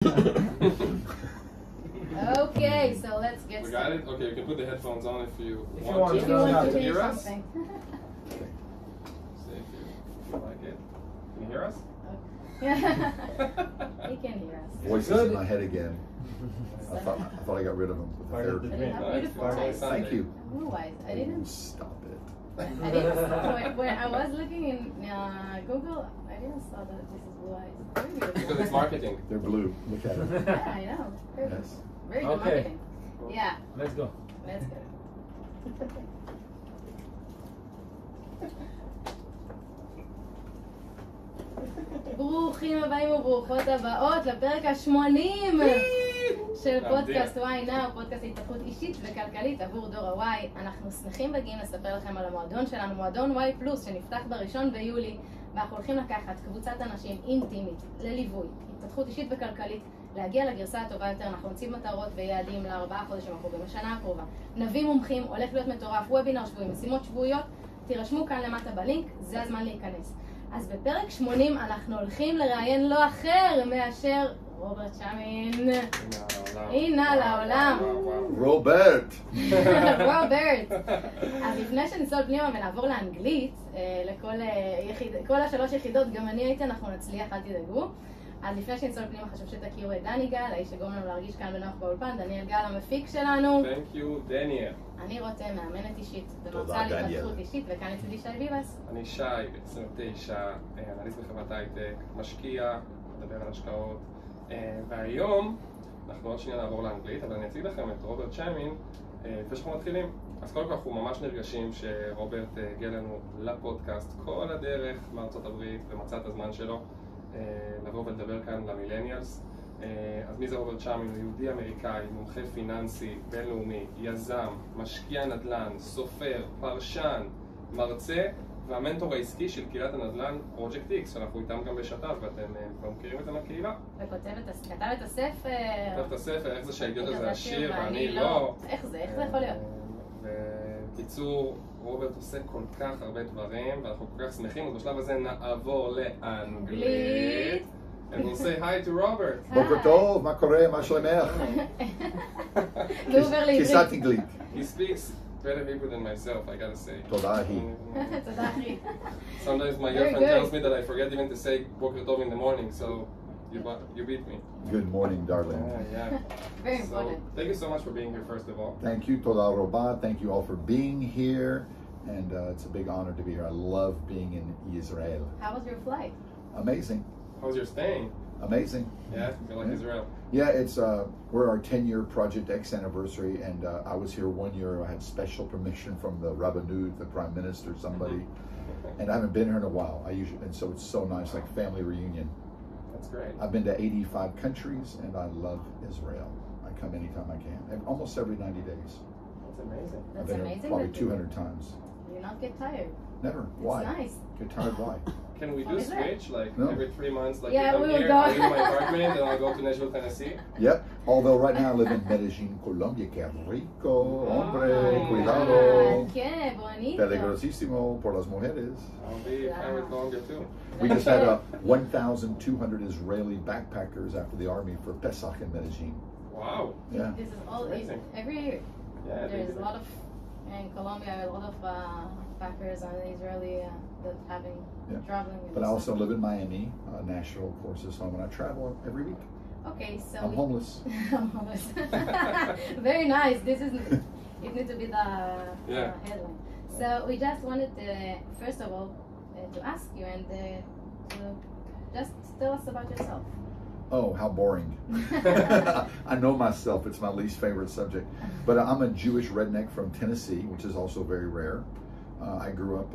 Okay, so let's get We got it? Okay, you can put the headphones on if you If want you want to hear hear us. something. See if you like it. Can you hear us? He can hear us. Voices in my head again. I thought I got rid of them with the therapy. But you have beautiful eyes. Thank you. Otherwise, I didn't. Stop it. I didn't. When I was looking in Google, I didn't saw that this is blue eyes. Very beautiful. Because it's marketing. They're blue. Look at them. Yeah, I know. Very, Yes. very good Okay. marketing. Yeah, Let's go. let's go. ברוכים הבאים וברוכות הבאות לפרק ה-80 של פודקאסט וואי נאו, פודקאסט להתפתחות אישית וכלכלית עבור דור הוואי. אנחנו שמחים וגאים לספר לכם על המועדון שלנו, מועדון וואי פלוס, שנפתח ב1 ביולי, ואנחנו הולכים לקחת קבוצת אנשים אינטימית לליווי, התפתחות אישית וכלכלית, להגיע לגרסה הטובה יותר. אנחנו נציב מטרות ויעדים ל4 חודשים הקרובים, בשנה הקרובה. נביא מומחים, הולך להיות מטורף, וובינר שבועי, משימות שבועיות. תירשמו כאן למטה בלינק, זה הזמן להיכנס. אז בפרק 80 אנחנו הולכים לראיין לא אחר מאשר רוברט שמין. הנה לעולם. רוברט. רוברט. אז לפני שנצלול פנימה ונעבור לאנגלית, לכל ה3 יחידות, גם אני הייתי, אנחנו נצליח, אל תדאגו. אז לפני שנצלול פנימה חשוב שתכירו את דני גל, האיש שגורם לנו להרגיש כאן בנוח באולפן, דניאל גל המפיק שלנו. Thank you, דניאל. אני רותם, מאמנת אישית, תודה, ומרצה דניאל. להתפתחות אישית, וכאן אצלי שי ביבס. אני שי, 29, אנליסט בחברת הייטק, משקיע, מדבר על השקעות. והיום, אנחנו עוד שנייה נעבור לאנגלית, אבל אני אציג לכם את רוברט שמין לפני שאנחנו מתחילים. אז קודם כל אנחנו ממש נרגשים שרוברט הגיע לנו לפודקאסט כל הדרך מארצות הברית ומצא את הזמן שלו לבוא ולדבר כאן למילניאלס. אז מי זה רוברט שמין? הוא יהודי אמריקאי, מומחה פיננסי, בינלאומי, יזם, משקיע נדל"ן, סופר, פרשן, מרצה והמנטור העסקי של קהילת הנדל"ן פרויקט X, שאנחנו איתם גם בשת"פ, ואתם כבר מכירים את זה מהקהילה. וכתב את הספר. כתב את הספר, איך זה שהאידיוט הזה עשיר ואני לא. איך זה יכול להיות? בקיצור, רוברט עושה כל כך הרבה דברים, ואנחנו כל כך שמחים, אז בשלב הזה נעבור לאנגלית. And we'll say hi to Robert. בוקר טוב, מה קורה? מה שלומך? כיסת אנגלית. He speaks better Hebrew than myself, I gotta say. תודה אחי. תודה אחי. Sometimes my girlfriend tells me that I forget even to say בוקר טוב in the morning, so you beat me. Good morning, darling. Yeah. Very So, important. thank you so much for being here, first of all. Thank you, תודה רבה. Thank you all for being here. And it's a big honor to be here. I love being in Israel. How was your flight? Amazing. How's your staying? Amazing. Yeah, you like Israel? Yeah, it's we're our 10-year Project X anniversary, and I was here 1 year. I had special permission from the Rabbanut, the Prime Minister, somebody, and I haven't been here in a while. And so it's so nice, like family reunion. That's great. I've been to 85 countries, and I love Israel. I come anytime I can, almost every 90 days. That's amazing. I've That's been here amazing. probably 200 times. You not get tired. Never. It's Why? nice. Get tired? Why? Can we do Is it? switch, like No. every 3 months, like Yeah, you come we will here, go. I leave my apartment, and I'll go to Nashville, Tennessee? Yep. Although right now I live in Medellin, Colombia. Que rico, hombre, cuidado. כן, bonito. Peligrosísimo por las mujeres. I'll be fine with Colombia too. We just had 1,200 Israeli backpackers after the army for Pesach in Medellin. Wow. Yeah. This is all Amazing. every year. Yeah, There's a lot of in Colombia, a lot of backers and Israeli that having traveling. With But I us. also live in Miami. Nashville, of course, is home, and I travel every week. Okay, so I'm homeless. I'm homeless. Very nice. This is it needs to be the headline. So we just wanted to, first of all, to ask you and to just tell us about yourself. Oh, how boring. I know myself. It's my least favorite subject. But I'm a Jewish redneck from Tennessee, which is also very rare. I grew up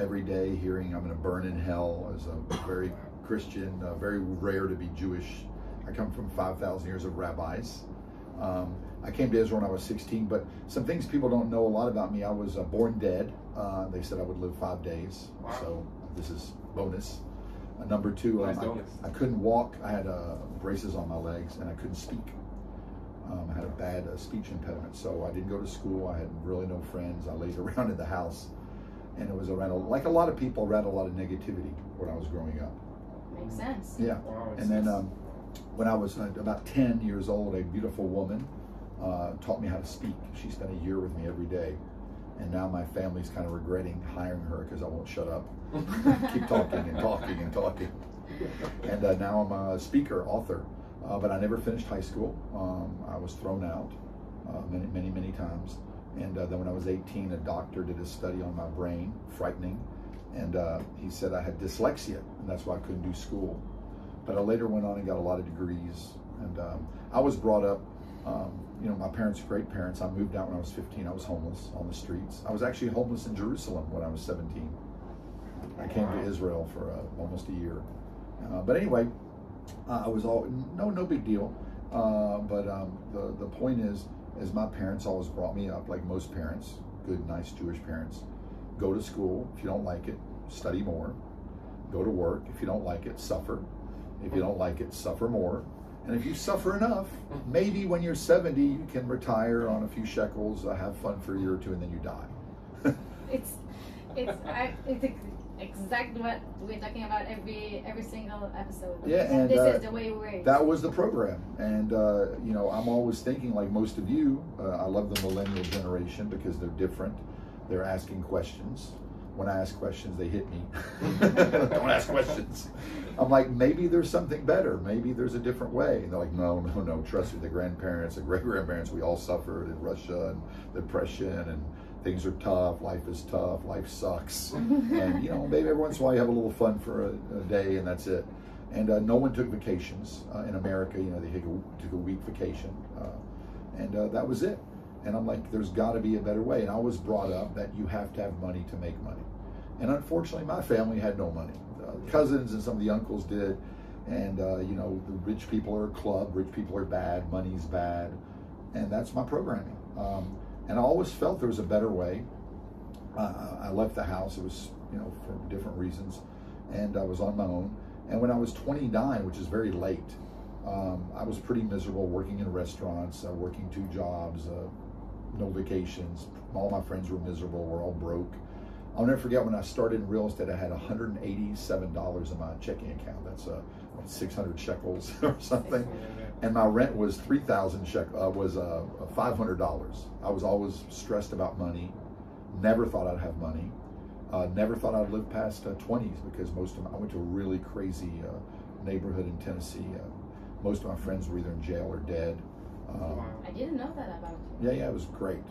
every day hearing I'm going to burn in hell as a very Christian, very rare to be Jewish. I come from 5,000 years of rabbis. I came to Israel when I was 16, but some things people don't know a lot about me. I was born dead. They said I would live 5 days. Wow. So this is bonus. Number two, I couldn't walk. I had braces on my legs, and I couldn't speak. I had a bad speech impediment, so I didn't go to school. I had really no friends. I laid around in the house, and it was around, like a lot of people, around a lot of negativity when I was growing up. Makes sense. Yeah. Wow, And then when I was about 10 years old, a beautiful woman taught me how to speak. She spent a year with me every day. And now my family's kind of regretting hiring her because I won't shut up. Keep talking and talking and talking. And now I'm a speaker, author. But I never finished high school. I was thrown out many times. And then when I was 18, a doctor did a study on my brain, frightening. And he said I had dyslexia, and that's why I couldn't do school. But I later went on and got a lot of degrees. And I was brought up, my parents were great parents. I moved out when I was 15. I was homeless on the streets. I was actually homeless in Jerusalem when I was 17. I came to Israel for almost a year. But anyway, I was no big deal. But the point is my parents always brought me up like most parents, good, nice Jewish parents. Go to school. If you don't like it, study more. Go to work. If you don't like it, suffer. If you don't like it, suffer more. And if you suffer enough, maybe when you're 70, you can retire on a few shekels, have fun for a year or two, and then you die. It's exactly what we're talking about every single episode. Yeah, and this is the way we work. That was the program. And I'm always thinking, like most of you, I love the millennial generation because they're different. They're asking questions. When I ask questions, they hit me. Don't ask questions. I'm like, maybe there's something better. Maybe there's a different way. And they're like, no. Trust me, the grandparents, the great-grandparents, we all suffered in Russia and depression, and things are tough. Life is tough. Life sucks. And, maybe every once in a while you have a little fun for a day, and that's it. And no one took vacations. In America, they took a week vacation. And that was it. And I'm like, there's got to be a better way. And I was brought up that you have to have money to make money. And unfortunately, my family had no money. Cousins and some of the uncles did. And, the rich people are a club. Rich people are bad. Money's bad. And that's my programming. And I always felt there was a better way. I left the house. It was, for different reasons. And I was on my own. And when I was 29, which is very late, I was pretty miserable working in restaurants, working 2 jobs, no vacations. All my friends were miserable. We're all broke. I'll never forget when I started in real estate, I had $187 in my checking account. That's 600 shekels or something. And my rent was 3,000 shekels, was $500. I was always stressed about money. Never thought I'd have money. Never thought I'd live past 20s because I went to a really crazy neighborhood in Tennessee. Most of my friends were either in jail or dead. I didn't know that about you. Yeah, it was great.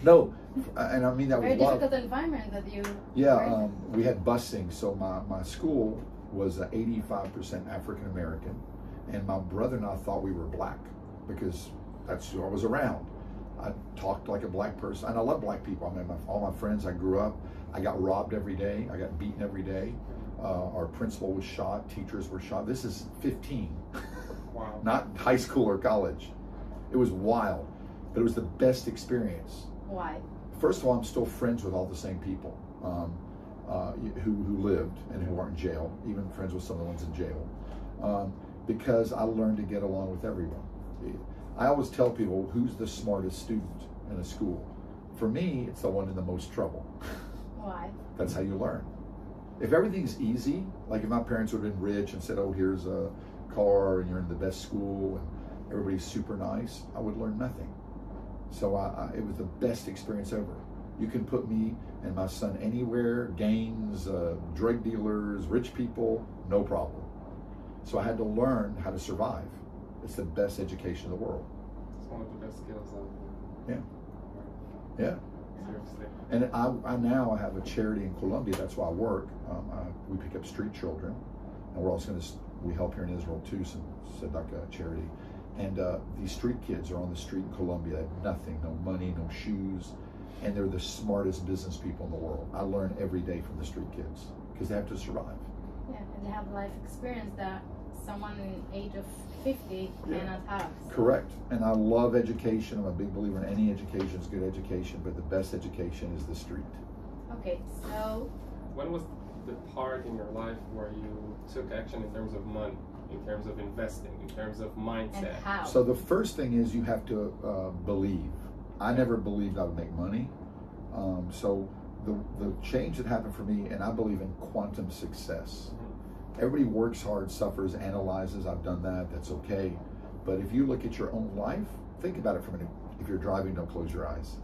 No, and I mean that was very difficult environment that you. Yeah, we had busing, so my school was 85% African American, and my brother and I thought we were black because that's who I was around. I talked like a black person, and I love black people. I mean, all my friends. I grew up. I got robbed every day. I got beaten every day. Our principal was shot. Teachers were shot. This is 15. Wow. Not high school or college. It was wild, but it was the best experience. Why? First of all, I'm still friends with all the same people who lived and who aren't in jail, even friends with some of the ones in jail, because I learned to get along with everyone. I always tell people, who's the smartest student in a school? For me, it's the one in the most trouble. Why? That's how you learn. If everything's easy, like if my parents would have been rich and said, oh, here's a car and you're in the best school and everybody's super nice, I would learn nothing. So it was the best experience ever. You can put me and my son anywhere, gangs, drug dealers, rich people, no problem. So I had to learn how to survive. It's the best education in the world. It's one of the best skills I've Yeah. Yeah. Seriously. And I now have a charity in Colombia. That's why I work. We pick up street children, and we're also we help here in Israel too, some Tzedakah charity. And these street kids are on the street in Colombia. They have nothing, no money, no shoes, and they're the smartest business people in the world. I learn every day from the street kids because they have to survive. Yeah, and they have life experience that someone in age of 50 cannot have. Correct. And I love education. I'm a big believer in any education is good education, but the best education is the street. Okay, so when was the part in your life where you took action in terms of money, in terms of investing, in terms of mindset? And how? So the first thing is you have to believe. I never believed I would make money. So the change that happened for me, and I believe in quantum success. Everybody works hard, suffers, analyzes. I've done that. That's okay. But if you look at your own life, think about it for a minute. If you're driving, don't close your eyes.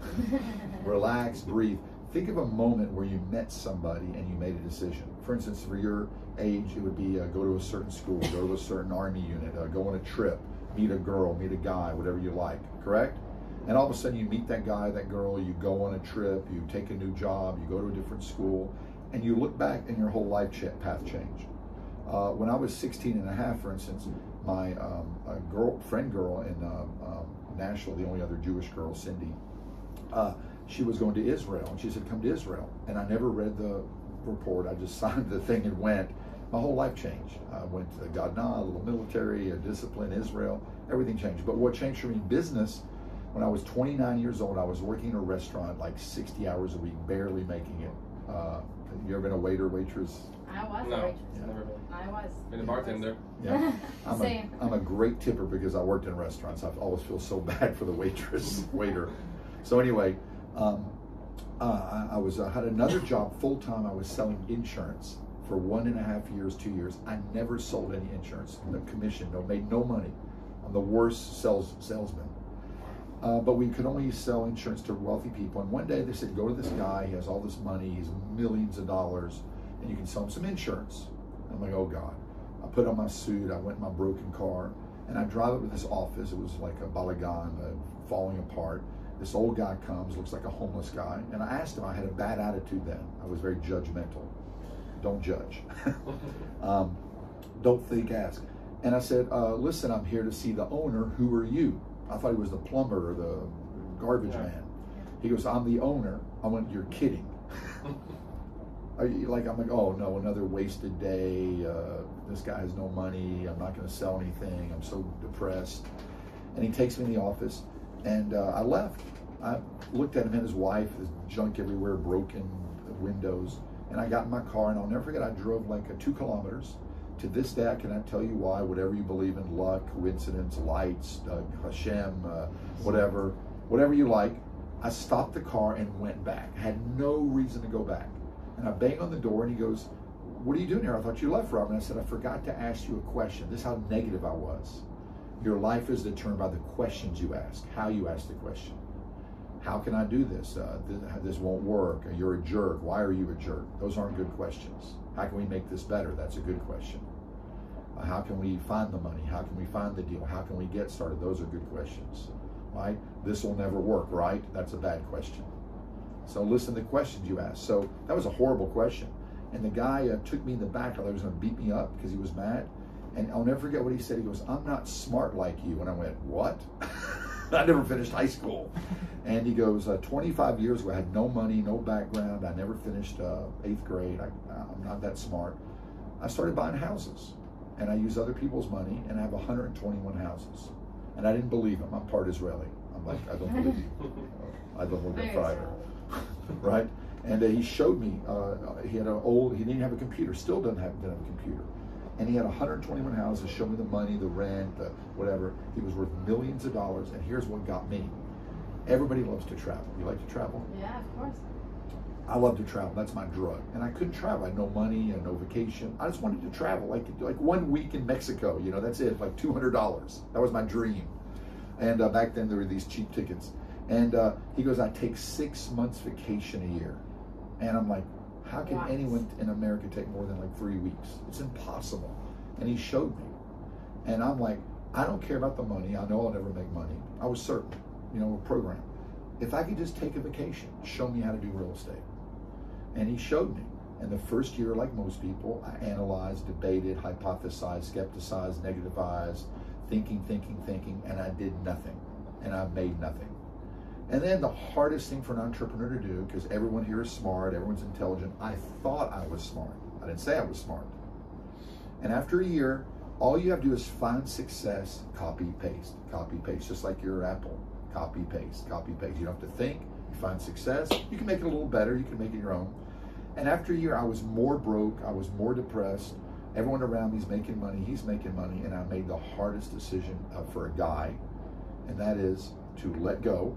Relax, breathe. Think of a moment where you met somebody and you made a decision. For instance, for your age, it would be go to a certain school, go to a certain army unit, go on a trip, meet a girl, meet a guy, whatever you like, correct? And all of a sudden you meet that guy, that girl, you go on a trip, you take a new job, you go to a different school, and you look back and your whole life path changed. When I was 16 and a half, for instance, my friend girl in Nashville, the only other Jewish girl, Cindy, she was going to Israel, and she said, come to Israel. And I never read the report. I just signed the thing and went. My whole life changed. I went to Gadna, a little military, a discipline, Israel, everything changed. But what changed for me in business, when I was 29 years old, I was working in a restaurant like 60 hours a week, barely making it. You ever been a waiter, waitress? I was No, a waitress. never been. I was. Been a bartender. Yeah. Same. I'm a great tipper because I worked in restaurants. I always feel so bad for the waiter. So anyway, I had another job full-time. I was selling insurance for 1.5 years, 2 years. I never sold any insurance. No commission, made no money. I'm the worst salesman. But we could only sell insurance to wealthy people. And one day they said, go to this guy, he has all this money, he's millions of dollars, and you can sell him some insurance. I'm like, oh God. I put on my suit, I went in my broken car, and I drive up to this office. It was like a balagan, falling apart. This old guy comes, looks like a homeless guy, and I asked him, I had a bad attitude then. I was very judgmental. Don't judge. Don't think, ask. And I said, listen, I'm here to see the owner. Who are you? I thought he was the plumber or the garbage man. He goes, I'm the owner. I went, you're kidding. I'm like, oh no, another wasted day. This guy has no money. I'm not going to sell anything. I'm so depressed. And he takes me in the office, and I left. I looked at him and his wife, his junk everywhere, broken windows. And I got in my car, and I'll never forget, I drove like 2 kilometers. To this day, I cannot tell you why. Whatever you believe in, luck, coincidence, lights, Hashem, whatever you like. I stopped the car and went back. I had no reason to go back. And I banged on the door, and he goes, what are you doing here? I thought you left, Robert. And I said, I forgot to ask you a question. This is how negative I was. Your life is determined by the questions you ask, how you ask the question. How can I do this? This won't work. You're a jerk. Why are you a jerk? Those aren't good questions. How can we make this better? That's a good question. How can we find the money? How can we find the deal? How can we get started? Those are good questions, right? This will never work, right? That's a bad question. So listen to the questions you ask. So that was a horrible question. And the guy took me in the back. I thought he was going to beat me up because he was mad. And I'll never forget what he said. He goes, I'm not smart like you. And I went, what? I never finished high school. And he goes, 25 years ago, I had no money, no background. I never finished 8th grade. I'm not that smart. I started buying houses, and I use other people's money, and I have 121 houses. And I didn't believe him. I'm part Israeli. I'm like, I don't believe you. I don't believe that either. Right? And he showed me, he didn't have a computer, still didn't have a computer. And he had 121 houses, showed me the money, the rent, the whatever. He was worth millions of dollars, and here's what got me. Everybody loves to travel. You like to travel? Yeah, of course. I love to travel. That's my drug. And I couldn't travel. I had no money and no vacation. I just wanted to travel, like 1 week in Mexico. You know, that's it, like $200. That was my dream. And back then there were these cheap tickets. And he goes, I take 6 months vacation a year. And I'm like, how can anyone in America take more than like 3 weeks? It's impossible. And he showed me. And I'm like, I don't care about the money. I know I'll never make money. I was certain, a program. If I could just take a vacation, show me how to do real estate. And he showed me. And the first year, like most people, I analyzed, debated, hypothesized, skepticized, negativized, thinking, and I did nothing. And I made nothing. And then the hardest thing for an entrepreneur to do, because everyone here is smart, everyone's intelligent, I thought I was smart. I didn't say I was smart. And after a year, all you have to do is find success, copy, paste, just like your Apple. Copy, paste. You don't have to think. You find success. You can make it a little better. You can make it your own. And after a year, I was more broke. I was more depressed. Everyone around me is making money. He's making money. And I made the hardest decision for a guy, and that is to let go,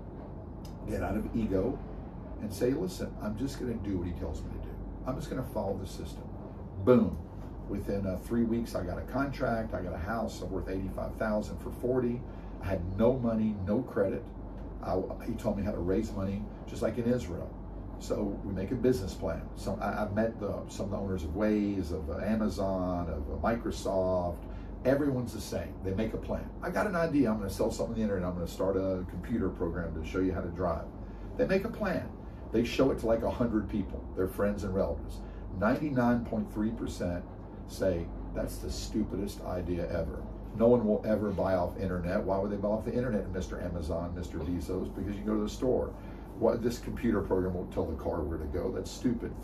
get out of ego, and say, listen, I'm just going to do what he tells me to do. I'm just going to follow the system. Boom. Within 3 weeks, I got a contract. I got a house worth $85,000 for $40,000. I had no money, no credit. He taught me how to raise money, just like in Israel. So we make a business plan. So I've met some of the owners of Waze, of Amazon, of Microsoft. Everyone's the same. They make a plan. I got an idea. I'm going to sell something on the internet. I'm going to start a computer program to show you how to drive. They make a plan. They show it to like 100 people, their friends and relatives. 99.3% say, that's the stupidest idea ever. No one will ever buy off internet. Why would they buy off the internet, Mr. Amazon, Mr. Bezos? Because you go to the store. This computer program won't tell the car where to go. That's stupid.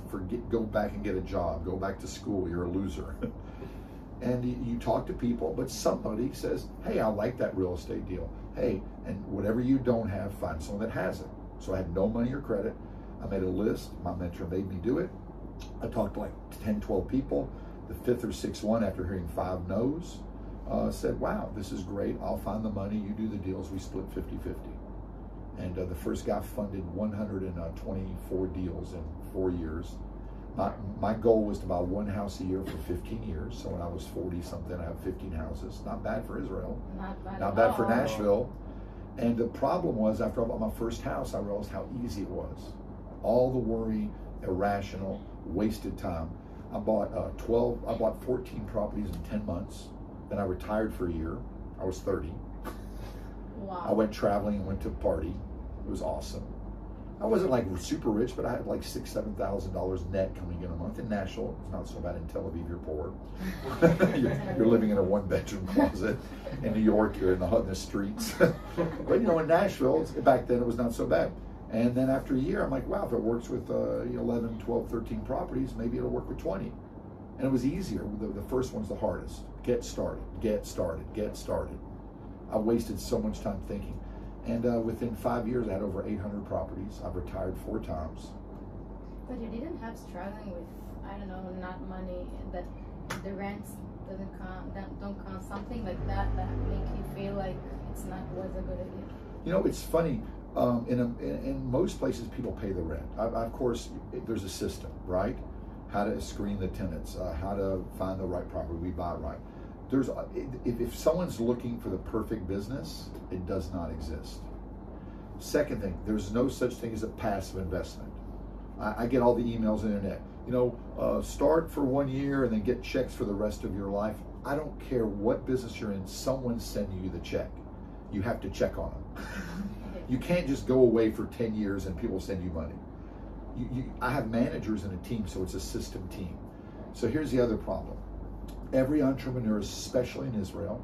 Go back and get a job. Go back to school. You're a loser. And you talk to people, but somebody says, hey, I like that real estate deal. Hey, and whatever you don't have, find someone that has it. So I had no money or credit. I made a list. My mentor made me do it. I talked to like 10, 12 people. The fifth or sixth one, after hearing 5 no's, said, wow, this is great. I'll find the money. You do the deals. We split 50-50. And the first guy funded 124 deals in 4 years. My goal was to buy 1 house a year for 15 years. So when I was 40-something, I have 15 houses. Not bad for Israel. Not bad for Nashville. And the problem was, after I bought my first house, I realized how easy it was. All the worry, irrational, wasted time. I bought 14 properties in 10 months. Then I retired for a year. I was 30. Wow. I went traveling and went to a party. It was awesome. I wasn't like super rich, but I had like $6,000, $7,000 net coming in a month. In Nashville, it's not so bad. In Tel Aviv, you're poor. you're living in a 1-bedroom closet. In New York, you're in the streets. But in Nashville, back then it was not so bad. And then after a year, I'm like, wow, if it works with 11, 12, 13 properties, maybe it'll work with 20. And it was easier. The first one's the hardest. Get started, get started, get started. I wasted so much time thinking. And within 5 years, I had over 800 properties. I've retired 4 times. But you didn't have struggling with, I don't know, not money, that the rents don't come, something like that make you feel like was a good idea? It's funny. In most places, people pay the rent. Of course, there's a system, right? How to screen the tenants, how to find the right property. We buy it right. If someone's looking for the perfect business, it does not exist. Second thing, there's no such thing as a passive investment. I get all the emails on the internet. Start for 1 year and then get checks for the rest of your life. I don't care what business you're in, someone's sending you the check. You have to check on them. You can't just go away for 10 years and people send you money. I have managers in a team, so it's a system team. So here's the other problem. Every entrepreneur, especially in Israel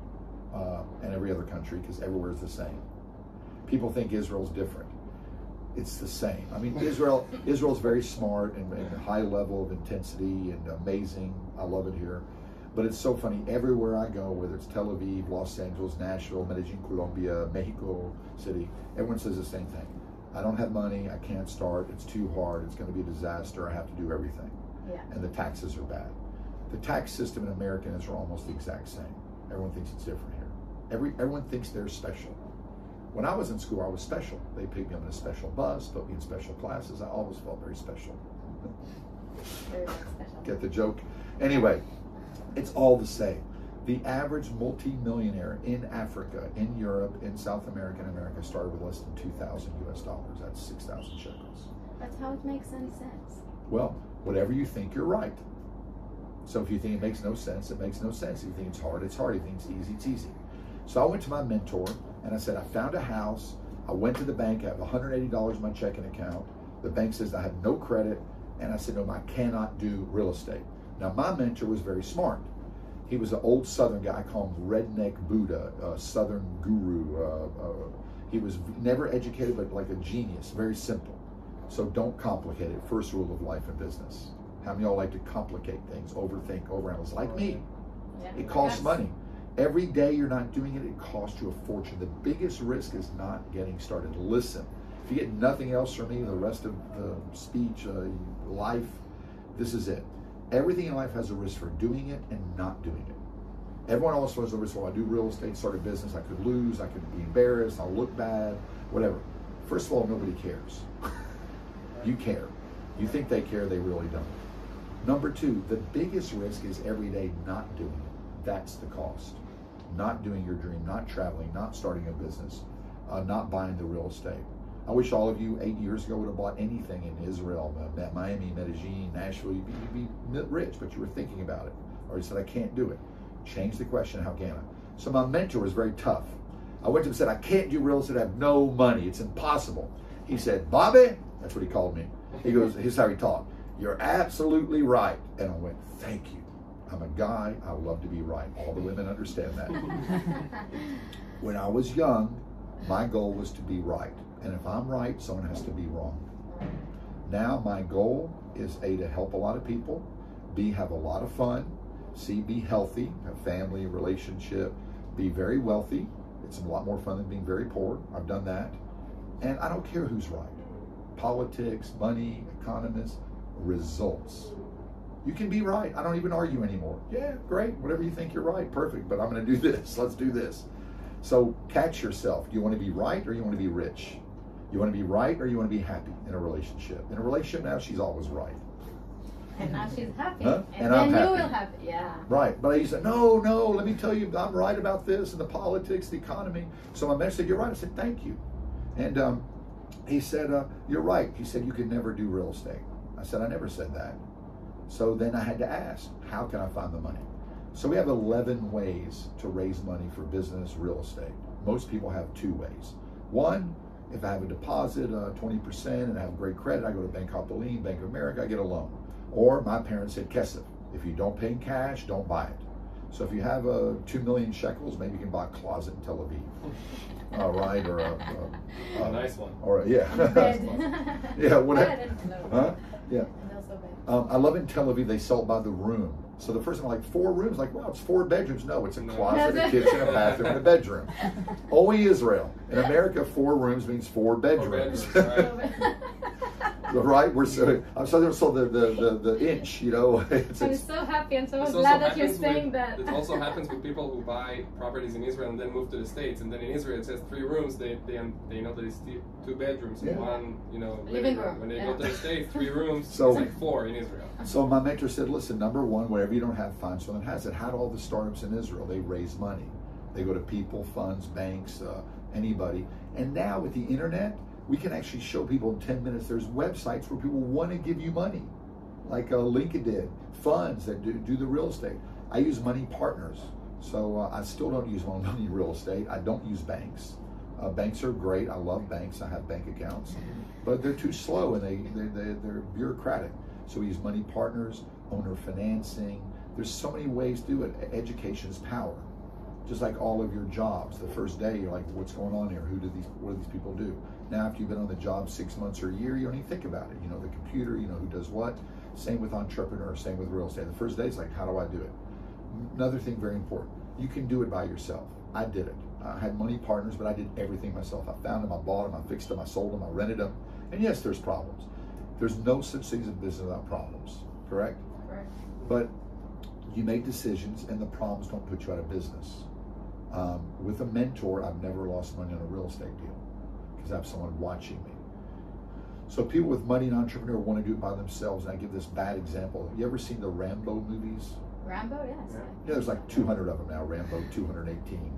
and every other country, because everywhere is the same. People think Israel's different. It's the same. I mean, Israel's very smart and a high level of intensity and amazing. I love it here. But it's so funny. Everywhere I go, whether it's Tel Aviv, Los Angeles, Nashville, Medellin, Colombia, Mexico City, everyone says the same thing. I don't have money. I can't start. It's too hard. It's going to be a disaster. I have to do everything. Yeah. And the taxes are bad. The tax system in America and Israel are almost the exact same. Everyone thinks it's different here. Everyone thinks they're special. When I was in school, I was special. They picked me up in a special bus, put me in special classes. I always felt very special. Very special. Get the joke? Anyway, it's all the same. The average multi-millionaire in Africa, in Europe, in South America, and America started with less than $2,000 US. That's 6,000 shekels. That's how it makes any sense. Well, whatever you think, you're right. So if you think it makes no sense, it makes no sense. If you think it's hard, it's hard. If you think it's easy, it's easy. So I went to my mentor and I said, I found a house. I went to the bank. I have $180 in my checking account. The bank says I have no credit. And I said, no, I cannot do real estate. Now, my mentor was very smart. He was an old Southern guy. I call him Redneck Buddha, Southern guru. He was never educated, but like a genius, very simple. So don't complicate it. First rule of life and business. How many of y'all like to complicate things, overthink, overanalyze? Like me. Yeah. It costs money. Every day you're not doing it, it costs you a fortune. The biggest risk is not getting started. Listen. If you get nothing else from me, the rest of the speech, life, this is it. Everything in life has a risk for doing it and not doing it. Everyone else was a risk. Well, I do real estate, start a business, I could lose, I could be embarrassed, I'll look bad, whatever. First of all, nobody cares. You care. You think they care, they really don't. Number two, the biggest risk is every day not doing it. That's the cost. Not doing your dream, not traveling, not starting a business, not buying the real estate. I wish all of you 8 years ago would have bought anything in Israel, Miami, Medellin, Nashville. You'd be rich, but you were thinking about it. Or you said, I can't do it. Change the question, how can I? So my mentor was very tough. I went to him and said, I can't do real estate, I have no money, it's impossible. He said, Bobby, that's what he called me. He goes, here's how he talked. You're absolutely right. And I went, thank you. I'm a guy, I love to be right. All the women understand that. When I was young, my goal was to be right. And if I'm right, someone has to be wrong. Now my goal is A, to help a lot of people, B, have a lot of fun, C, be healthy, have family, relationship, be very wealthy. It's a lot more fun than being very poor. I've done that. And I don't care who's right. Politics, money, economists, results. You can be right. I don't even argue anymore. Yeah, great. Whatever you think you're right, perfect. But I'm going to do this. Let's do this. So catch yourself. Do you want to be right or you want to be rich? You want to be right or you want to be happy in a relationship? In a relationship now, she's always right. And now she's happy. Huh? And I'm then happy. you will have, yeah. Right. But I used to say, no, let me tell you, I'm right about this and the politics, the economy. So my mentor said, you're right. I said, thank you. And he said, you're right. He said, you can never do real estate. I said, I never said that. So then I had to ask, how can I find the money? So we have 11 ways to raise money for business real estate. Most people have 2 ways. One, if I have a deposit, 20%, and I have great credit, I go to Bank Hapolim, Bank of America, I get a loan. Or my parents said, Kesef, if you don't pay in cash, don't buy it. So if you have 2 million shekels, maybe you can buy a closet in Tel Aviv. Right? Or a nice one. Or yeah. Yeah, whatever. Huh? Yeah. I love in Tel Aviv, they sell it by the room. So the first time, like 4 rooms, like, wow, it's 4 bedrooms. No, it's a closet, a kitchen, a bathroom, and a bedroom. Only Israel. In America, 4 rooms means 4 bedrooms. 4 bedrooms, right. Right? I'm so the inch, you know. I'm so happy and so glad that you're saying that. It also happens with people who buy properties in Israel and then move to the States, and then in Israel it says 3 rooms. They know that it's 2 bedrooms and 1, living room. When they go to the States, 3 rooms. So it's like 4 in Israel. So my mentor said, listen, number 1, whatever you don't have, find someone that has it. How do all the startups in Israel? They raise money. They go to people, funds, banks, anybody. And now with the internet, we can actually show people in 10 minutes. There's websites where people want to give you money, like Lincoln did, funds that do the real estate. I use money partners. So I still don't use money real estate. I don't use banks. Banks are great. I love banks. I have bank accounts. But they're too slow and they're bureaucratic. So we use money partners, owner financing. There's so many ways to do it. Education is power. Just like all of your jobs. The first day, you're like, what's going on here? What do these people do? Now, after you've been on the job 6 months or a year, you don't even think about it. You know the computer, you know who does what. Same with entrepreneurs, same with real estate. The first day, it's like, how do I do it? Another thing very important, you can do it by yourself. I did it. I had money partners, but I did everything myself. I found them, I bought them, I fixed them, I sold them, I rented them. And yes, there's problems. There's no such thing as a business without problems, correct? Correct. But you make decisions and the problems don't put you out of business. With a mentor, I've never lost money on a real estate deal because I have someone watching me. So people with money and entrepreneur want to do it by themselves, and I give this bad example. You ever seen the Rambo movies? Rambo, yes. Yeah, there's like 200 of them now, Rambo 218.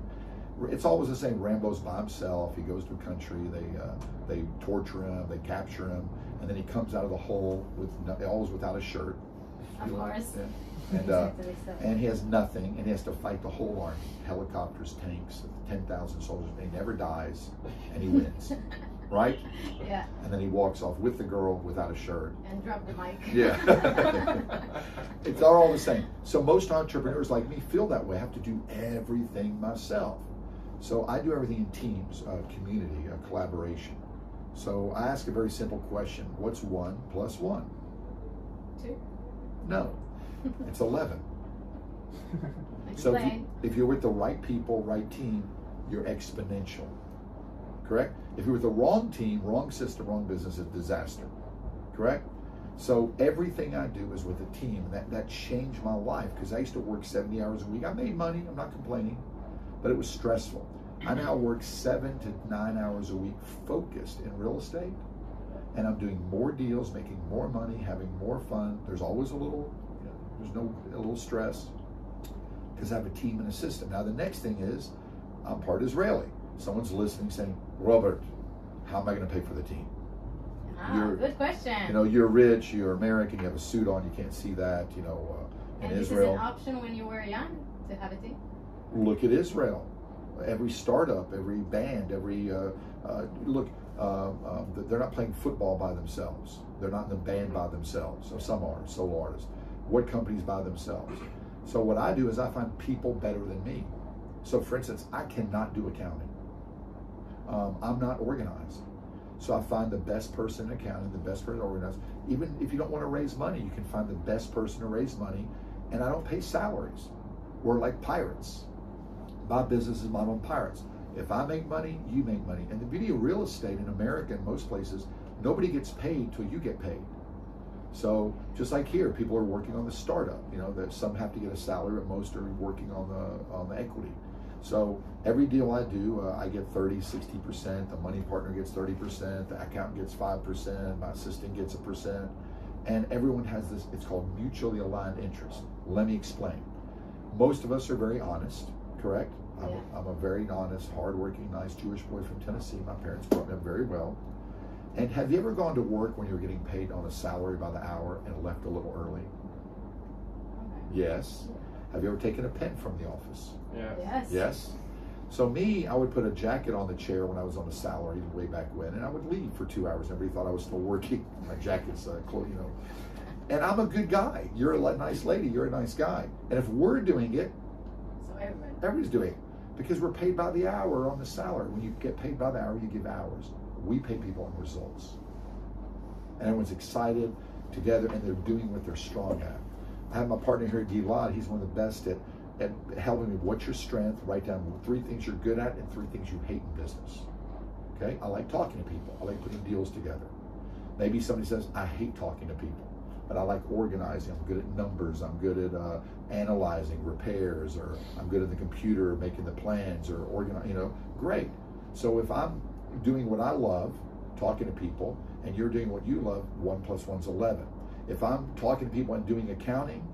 It's always the same. Rambo's by himself. He goes to a country. They torture him. They capture him, and then he comes out of the hole always without a shirt. Of course. Yeah. And he has nothing, and he has to fight the whole army, helicopters, tanks, 10,000 soldiers. And he never dies, and he wins, right? Yeah. And then he walks off with the girl without a shirt. And drop the mic. Yeah. It's all the same. So most entrepreneurs like me feel that way. I have to do everything myself. So I do everything in teams, community, collaboration. So I ask a very simple question. What's 1 plus 1? 2. No, it's 11. So if you're with the right people, right team, you're exponential, correct? If you're with the wrong team, wrong system, wrong business, it's disaster, correct? So everything I do is with a team. That changed my life because I used to work 70 hours a week. I made money, I'm not complaining, but it was stressful. I now work 7 to 9 hours a week focused in real estate. and I'm doing more deals, making more money, having more fun. There's always a little, a little stress because I have a team and a system. Now the next thing is, I'm part Israeli. Someone's listening saying, Robert, how am I going to pay for the team? Good question. You're rich, you're American, you have a suit on, you can't see that, in and Israel. This is an option when you were young to have a team? Look at Israel. Every startup, every band, every, they're not playing football by themselves. They're not in the band by themselves. So some are, solo artists. What companies by themselves? So what I do is I find people better than me. So for instance, I cannot do accounting. I'm not organized. So I find the best person in accounting, the best person organized. Even if you don't want to raise money, you can find the best person to raise money. And I don't pay salaries. We're like pirates. My business is my own pirates. If I make money, you make money. And the beauty of real estate in America, in most places, nobody gets paid till you get paid. So just like here, people are working on the startup. That some have to get a salary, but most are working on the equity. So every deal I do, I get 30, 60%. The money partner gets 30%. The accountant gets 5%. My assistant gets 1%. And everyone has this. It's called mutually aligned interest. Let me explain. Most of us are very honest, correct? I'm a very honest, hardworking, nice Jewish boy from Tennessee. My parents brought me up very well. And have you ever gone to work when you were getting paid on a salary by the hour and left a little early? Yes. Have you ever taken a pen from the office? Yes. Yes. So me, I would put a jacket on the chair when I was on the salary way back when, and I would leave for 2 hours. Everybody thought I was still working. My jacket's And I'm a good guy. You're a nice lady. You're a nice guy. And if we're doing it, so everybody's doing it. Because we're paid by the hour on the salary. When you get paid by the hour, you give hours. We pay people on results. And everyone's excited together, and they're doing what they're strong at. I have my partner here, Gilad. He's one of the best at helping me. What's your strength? Write down 3 things you're good at and 3 things you hate in business. Okay? I like talking to people. I like putting deals together. Maybe somebody says, I hate talking to people, but I like organizing. I'm good at numbers. I'm good at analyzing repairs, or I'm good at the computer making the plans, or great. So if I'm doing what I love, talking to people, and you're doing what you love, 1 + 1 is 11. If I'm talking to people and doing accounting,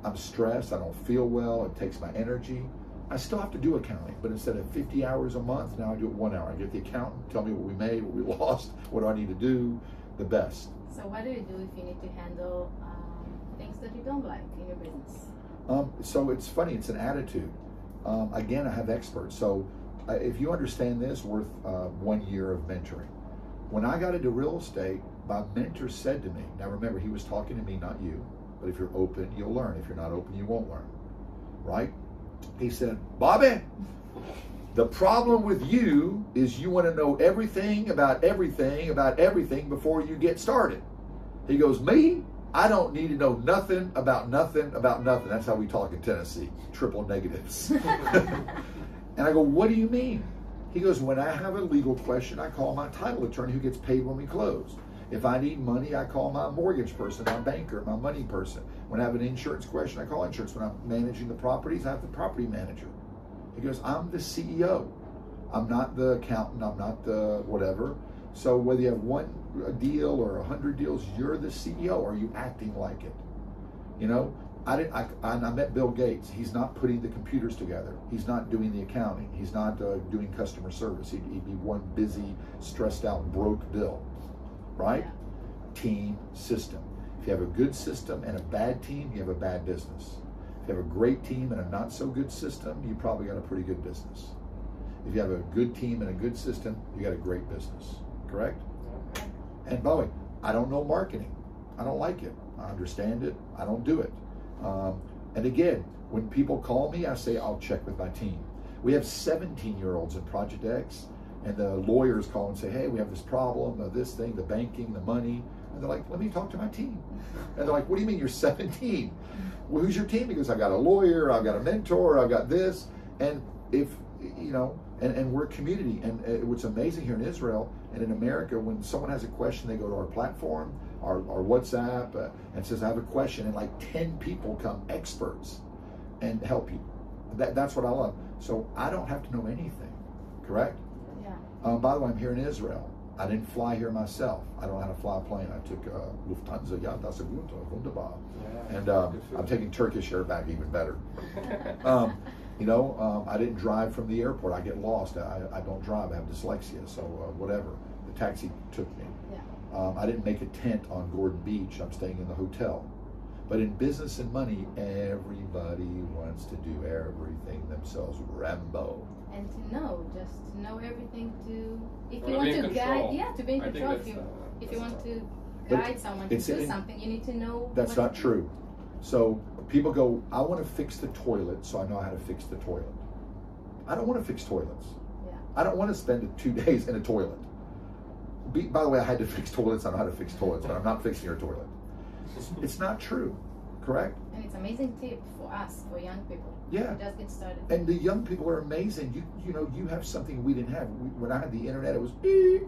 I'm stressed, I don't feel well, it takes my energy. I still have to do accounting, but instead of 50 hours a month, now I do it 1 hour. I get the accountant, tell me what we made, what we lost, what do I need to do, the best. So what do you do if you need to handle things that you don't like in your business? So it's funny, it's an attitude. Again, I have experts. So if you understand this, worth 1 year of mentoring. When I got into real estate, my mentor said to me, now remember, he was talking to me, not you, but if you're open, you'll learn. If you're not open, you won't learn, right? He said, Bobby, the problem with you is you want to know everything about everything before you get started. He goes, me? I don't need to know nothing about nothing about nothing. That's how we talk in Tennessee, triple negatives. And I go, what do you mean? He goes, when I have a legal question, I call my title attorney who gets paid when we close. If I need money, I call my mortgage person, my banker, my money person. When I have an insurance question, I call insurance. When I'm managing the properties, I have the property manager. He goes, I'm the CEO. I'm not the accountant. I'm not the whatever. So whether you have 1 deal or 100 deals, you're the CEO. Are you acting like it? I met Bill Gates. He's not putting the computers together. He's not doing the accounting. He's not doing customer service. He'd be one busy, stressed out, broke Bill, right? Yeah. Team, system. If you have a good system and a bad team, you have a bad business. If you have a great team and a not so good system, you probably got a pretty good business. If you have a good team and a good system, you got a great business, correct? Okay. And by the way, I don't know marketing. I don't like it. I understand it. I don't do it. And again, when people call me, I say, I'll check with my team. We have 17-year-olds in Project X, and the lawyers call and say, hey, we have this problem, this thing, the banking, the money. And they're like, let me talk to my team. And they're like, what do you mean you're 17? Well, who's your team? He goes, I got a lawyer, I've got a mentor, I've got this. And if, and we're a community. And what's amazing here in Israel and in America, when someone has a question, they go to our platform, our WhatsApp, and says, I have a question. And like 10 people come, experts, and help you. That's what I love. So I don't have to know anything, correct? Yeah. By the way, I'm here in Israel. I didn't fly here myself. I don't know how to fly a plane. I took Lufthansa, ja, das ist gut, wunderbar. And I'm taking Turkish Air back even better. I didn't drive from the airport. I get lost. I don't drive. I have dyslexia, so whatever. The taxi took me. Yeah. I didn't make a tent on Gordon Beach. I'm staying in the hotel. But in business and money, everybody wants to do everything themselves. Rambo. And just to know everything if you want to guide, to be in control. If you want to guide someone to do something, you need to know. That's not true. So people go, I want to fix the toilet, so I know how to fix the toilet. I don't want to fix toilets. Yeah. I don't want to spend 2 days in a toilet. By the way, I had to fix toilets. I know how to fix toilets, but I'm not fixing your toilet. It's not true, correct? And it's an amazing tip for us, for young people. Yeah. Just get started. And the young people are amazing. You have something we didn't have. When I had the internet, it was it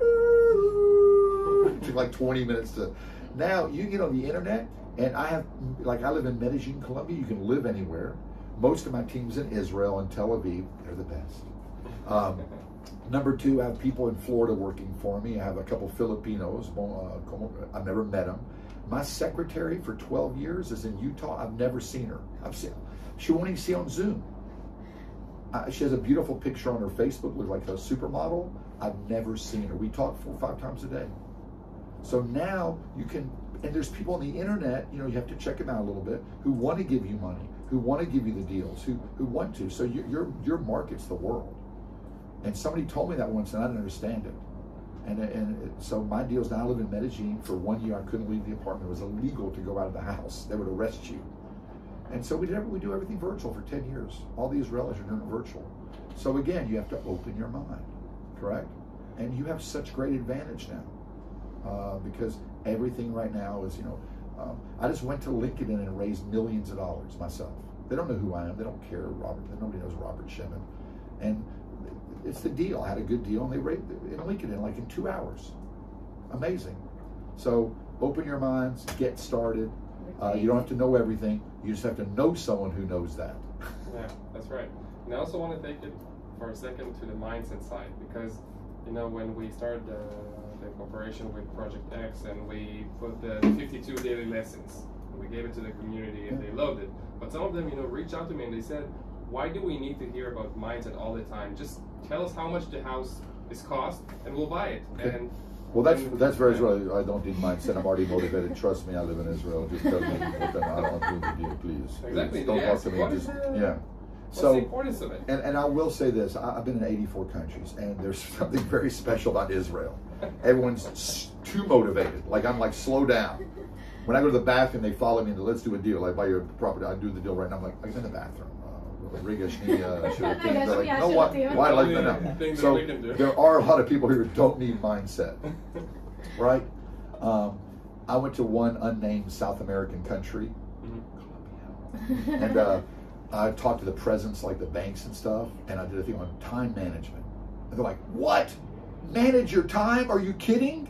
took like 20 minutes to. Now you get on the internet, and I live in Medellin, Colombia. You can live anywhere. Most of my team's in Israel and Tel Aviv. They're the best. Number two, I have people in Florida working for me. I have a couple Filipinos. I've never met them. My secretary for 12 years is in Utah. I've never seen her. She won't even see on Zoom. She has a beautiful picture on her Facebook, looks like a supermodel. I've never seen her. We talk 4 or 5 times a day. So now you can, and there's people on the internet, you have to check them out a little bit, who want to give you money, who want to give you the deals, who want to. So your market's the world. And somebody told me that once and I didn't understand it. And so my deal is now I live in Medellin. For 1 year I couldn't leave the apartment. It was illegal to go out of the house. They would arrest you. And so we do everything virtual for 10 years. All the Israelis are doing it virtual. So again, you have to open your mind, correct? And you have such great advantage now because everything right now is, I just went to LinkedIn and raised millions of dollars myself. They don't know who I am. They don't care. Nobody knows Robert Shemin. And it's the deal. I had a good deal, and they raised in LinkedIn like in 2 hours. Amazing. So open your minds, get started. You don't have to know everything. You just have to know someone who knows that. Yeah, that's right. And I also want to take it for a second to the mindset side, because when we started the cooperation with Project X and we put the 52 daily lessons, we gave it to the community and they loved it. But some of them, reached out to me and they said, why do we need to hear about mindset all the time? Just tell us how much the house is cost and we'll buy it. Okay. And well, that's very Israeli. I don't need mindset. I'm already motivated. Trust me, I live in Israel. Just tell me what I don't do the deal, please. Exactly. Please. Don't talk to me. What's the importance of it? And I will say this: I've been in 84 countries, and there's something very special about Israel. Everyone's too motivated. I'm slow down. When I go to the bathroom, they follow me and let's do a deal. Like buy your property, I do the deal right now. I'm like, I'm in the bathroom. Why like that? So there are a lot of people who don't need mindset, right? I went to one unnamed South American country, and I talked to the presidents, like the banks and stuff, and I did a thing on time management. And they're like, "What? Manage your time? Are you kidding?"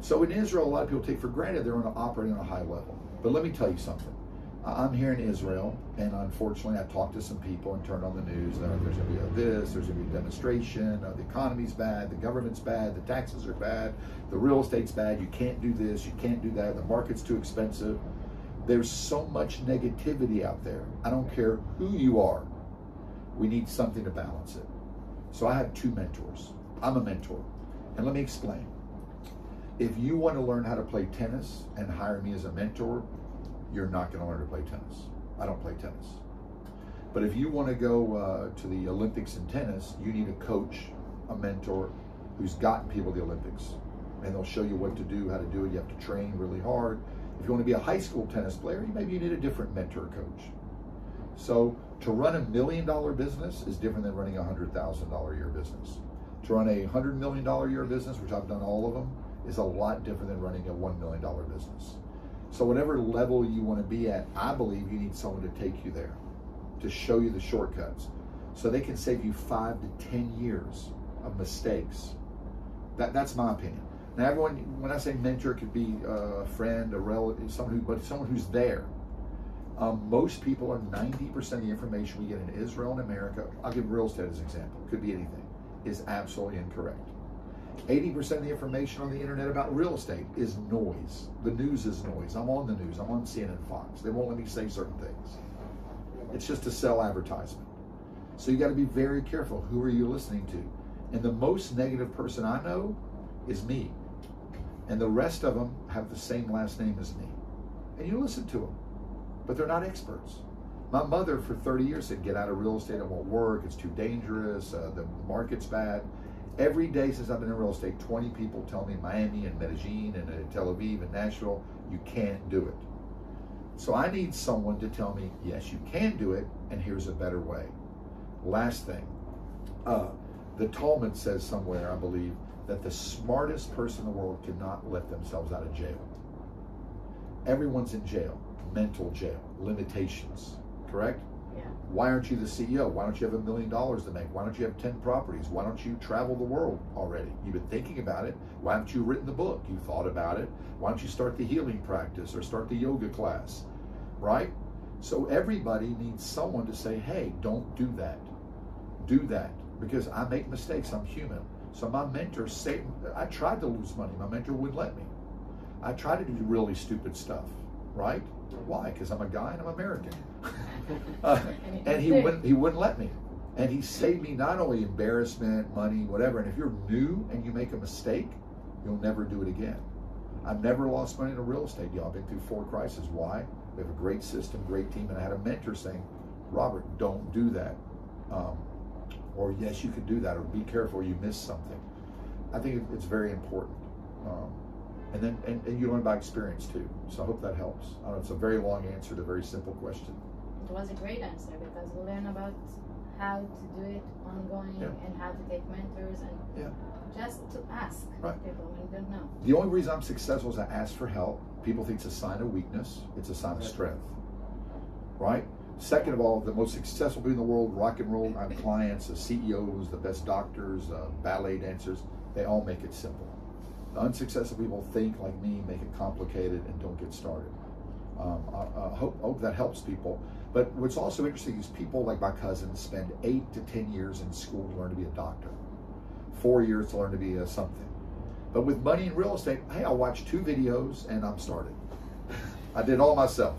So in Israel, a lot of people take for granted they're operating on a high level. But let me tell you something. I'm here in Israel, and unfortunately, I talked to some people and turned on the news. There's going to be there's going to be a demonstration. The economy's bad, the government's bad, the taxes are bad, the real estate's bad. You can't do this, you can't do that. The market's too expensive. There's so much negativity out there. I don't care who you are. We need something to balance it. So I have 2 mentors. I'm a mentor, and let me explain. If you want to learn how to play tennis and hire me as a mentor, you're not going to learn to play tennis. I don't play tennis. But if you want to go to the Olympics in tennis, you need a coach, a mentor who's gotten people to the Olympics. And they'll show you what to do, how to do it. You have to train really hard. If you want to be a high school tennis player, maybe you need a different mentor coach. So to run $1 million business is different than running a $100,000 a year business. To run a $100 million a year business, which I've done all of them, is a lot different than running a $1 million business. So whatever level you want to be at, I believe you need someone to take you there, to show you the shortcuts, so they can save you 5 to 10 years of mistakes. That's my opinion. Now, everyone, when I say mentor, it could be a friend, a relative, someone who's there. Most people are 90% of the information we get in Israel and America. I'll give real estate as an example. It could be anything. Is absolutely incorrect. 80% of the information on the internet about real estate is noise. The news is noise. I'm on the news. I'm on CNN and Fox. They won't let me say certain things. It's just to sell advertisement. So you got to be very careful. Who are you listening to? And the most negative person I know is me. And the rest of them have the same last name as me. And you listen to them, but they're not experts. My mother for 30 years said, get out of real estate, it won't work, it's too dangerous, the market's bad. Every day since I've been in real estate, 20 people tell me in Miami and Medellin and Tel Aviv and Nashville, you can't do it. So I need someone to tell me, yes, you can do it, and here's a better way. Last thing, the Talmud says somewhere, I believe, that the smartest person in the world cannot let themselves out of jail. Everyone's in jail, mental jail, limitations, correct? Yeah. Why aren't you the CEO? Why don't you have $1 million to make? Why don't you have 10 properties? Why don't you travel the world already? You've been thinking about it. Why haven't you written the book? You thought about it. Why don't you start the healing practice or start the yoga class, right? So everybody needs someone to say, hey, don't do that. Do that. Because I make mistakes. I'm human. So my mentor said, I tried to lose money. My mentor wouldn't let me. I tried to do really stupid stuff, right? Why? Because I'm a guy and I'm American. And he wouldn't let me. And he saved me not only embarrassment, money, whatever. And if you're new and you make a mistake, you'll never do it again. I've never lost money in real estate, y'all. I've been through 4 crises. Why? We have a great system, great team. And I had a mentor saying, Robert, don't do that. Or yes, you could do that. Or be careful, you miss something. I think it's very important. And you learn by experience too. So I hope that helps. I know it's a very long answer to a very simple question. It was a great answer because we learn about how to do it ongoing and how to take mentors and just to ask people when you don't know. The only reason I'm successful is I ask for help. People think it's a sign of weakness. It's a sign of strength, right? Second of all, the most successful people in the world, rock and roll, I have clients, the CEOs, the best doctors, ballet dancers, they all make it simple. The unsuccessful people think like me, make it complicated, and don't get started. I hope that helps people. But what's also interesting is people like my cousins spend 8 to 10 years in school to learn to be a doctor, 4 years to learn to be something. But with money in real estate, hey, I watched 2 videos and I'm started. I did all myself.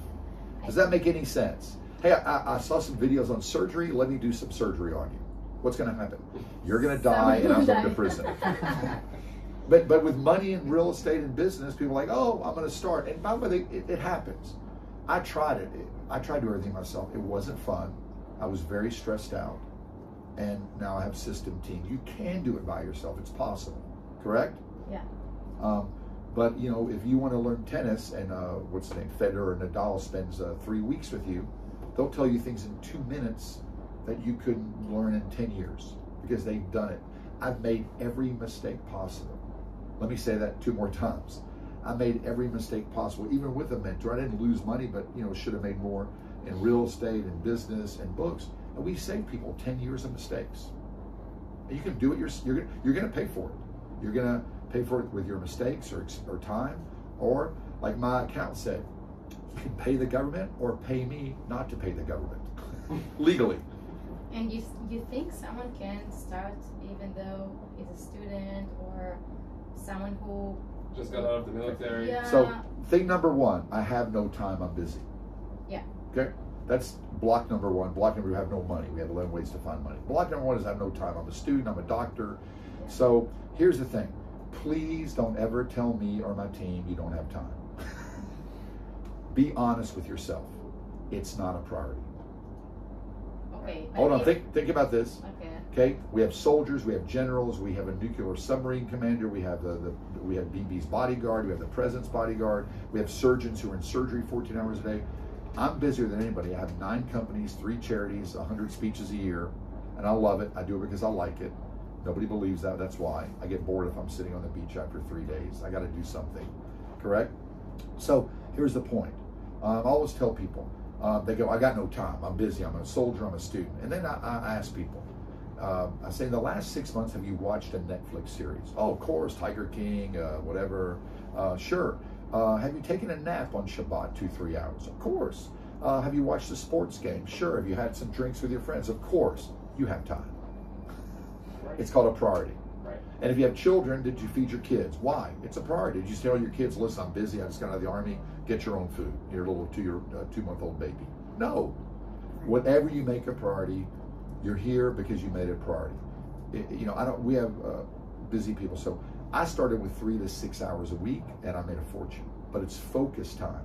Does that make any sense? Hey, I saw some videos on surgery. Let me do some surgery on you. What's going to happen? You're going to die and I'm going to prison. But with money in real estate and business, people are like, oh, I'm going to start. And by the way, it happens. I tried it. I tried to do everything myself. It wasn't fun. I was very stressed out. And now I have a system team. You can do it by yourself. It's possible. Correct? Yeah. But, you know, if you want to learn tennis and what's the name, Federer or Nadal spends 3 weeks with you, they'll tell you things in 2 minutes that you couldn't learn in 10 years because they've done it. I've made every mistake possible. Let me say that 2 more times. I made every mistake possible, even with a mentor. I didn't lose money, but you know, should have made more in real estate and business and books. And we saved people 10 years of mistakes. And you can do it. You're going to pay for it. You're going to pay for it with your mistakes or time, or like my accountant said, you can pay the government or pay me not to pay the government legally. And you think someone can start even though he's a student or someone who just got out of the military? Yeah. So thing number 1, I have no time, I'm busy. Yeah. Okay? That's block number 1. Block number 2, we have no money. We have 11 ways to find money. Block number 1 is I have no time. I'm a student, I'm a doctor. Yeah. So here's the thing. Please don't ever tell me or my team you don't have time. Be honest with yourself. It's not a priority. Okay. Hold on, think about this. Okay. Okay, we have soldiers, we have generals, we have a nuclear submarine commander, we have we have BB's bodyguard, we have the president's bodyguard, we have surgeons who are in surgery 14 hours a day. I'm busier than anybody. I have 9 companies, 3 charities, 100 speeches a year, and I love it. I do it because I like it. Nobody believes that. That's why. I get bored if I'm sitting on the beach after 3 days. I got to do something, correct? So here's the point. I always tell people, they go, I got no time. I'm busy. I'm a soldier. I'm a student. And then I ask people, I say, in the last 6 months, have you watched a Netflix series? Oh, of course, Tiger King, whatever. Sure. Have you taken a nap on Shabbat 2-3 hours? Of course. Have you watched a sports game? Sure. Have you had some drinks with your friends? Of course. You have time. It's called a priority. Right. And if you have children, did you feed your kids? Why? It's a priority. Did you tell your kids, listen, I'm busy, I just got out of the Army, get your own food, your little 2-month-old baby? No. Whatever you make a priority, you're here because you made it a priority. We have busy people, so I started with 3 to 6 hours a week, and I made a fortune. But it's focus time.